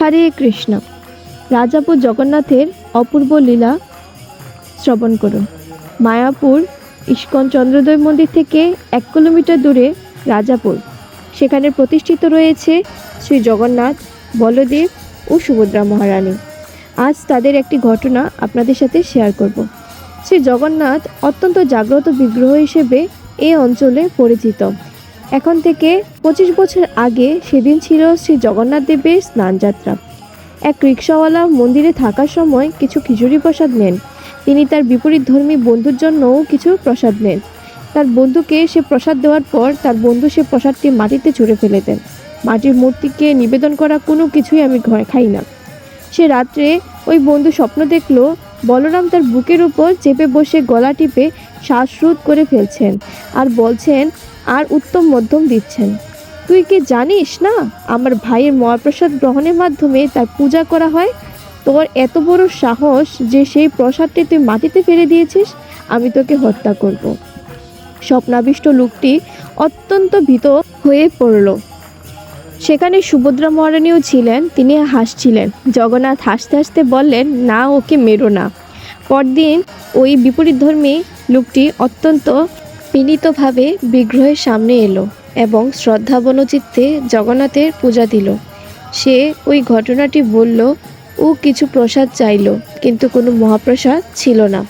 হরে কৃষ্ণ। রাজাপুর জগন্নাথের অপূর্ব লীলা শ্রবণ করুন। মায়াপুর ইস্কন চন্দ্রোদয় মন্দির থেকে 1 কিলোমিটার দূরে রাজাপুর, সেখানে প্রতিষ্ঠিত রয়েছে শ্রী জগন্নাথ, বলদেব ও সুভদ্রা মহারানী। আজ তাদের একটি ঘটনা আপনাদের সাথে শেয়ার করব। শ্রী জগন্নাথ অত্যন্ত জাগ্রত বিগ্রহ হিসেবে এই অঞ্চলে পরিচিত। এখন থেকে 25 বছর আগে সেদিন ছিল শ্রী জগন্নাথ দেবের স্নানযাত্রা। এক রিক্সাওয়ালা মন্দিরে থাকার সময় কিছু খিচুড়ি প্রসাদ নেন। তিনি তার বিপরীত ধর্মী বন্ধুর জন্যও কিছু প্রসাদ নেন। তার বন্ধুকে সে প্রসাদ দেওয়ার পর তার বন্ধু সে প্রসাদটি মাটিতে ছুঁড়ে ফেলে দেন। মাটির মূর্তিকে নিবেদন করা কোনো কিছুই আমি খাই না। সে রাত্রে ওই বন্ধু স্বপ্ন দেখল বলরাম তার বুকের উপর চেপে বসে গলা টিপে শ্বাসরোধ করে ফেলছেন আর বলছেন আর উত্তম মধ্যম দিচ্ছেন, তুই কি জানিস না আমার ভাইয়ের মহাপ্রসাদ গ্রহণের মাধ্যমে তার পূজা করা হয়? তোর এত বড় সাহস যে সেই প্রসাদটি তুই মাটিতে ফেলে দিয়েছিস, আমি তোকে হত্যা করব। স্বপ্নাবিষ্ট লোকটি অত্যন্ত ভীত হয়ে পড়ল। সেখানে সুভদ্রা মহারানীও ছিলেন, তিনি হাসছিলেন। জগন্নাথ হাসতে হাসতে বললেন, না, ওকে মেরো না। পরদিন ওই বিপরীতধর্মী লোকটি অত্যন্ত বিনীতভাবে বিগ্রহের সামনে এলো এবং শ্রদ্ধাবন চিত্তে জগন্নাথের পূজা দিল। সে ওই ঘটনাটি বলল। ও কিছু প্রসাদ চাইল, কিন্তু কোনো মহাপ্রসাদ ছিল না।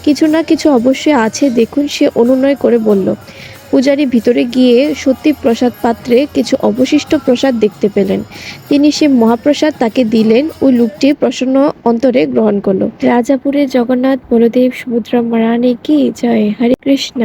কিছু না কিছু অবশ্যই আছে, দেখুন, সে অনুনয় করে বলল। পূজারী ভিতরে গিয়ে সত্যি প্রসাদ পাত্রে কিছু অবশিষ্ট প্রসাদ দেখতে পেলেন। তিনি সে মহাপ্রসাদ তাকে দিলেন। ওই লোকটি প্রসন্ন অন্তরে গ্রহণ করলো। রাজাপুরের জগন্নাথ, বলদেব, সুভদ্রা মহারানী কি জয়। হরে কৃষ্ণ।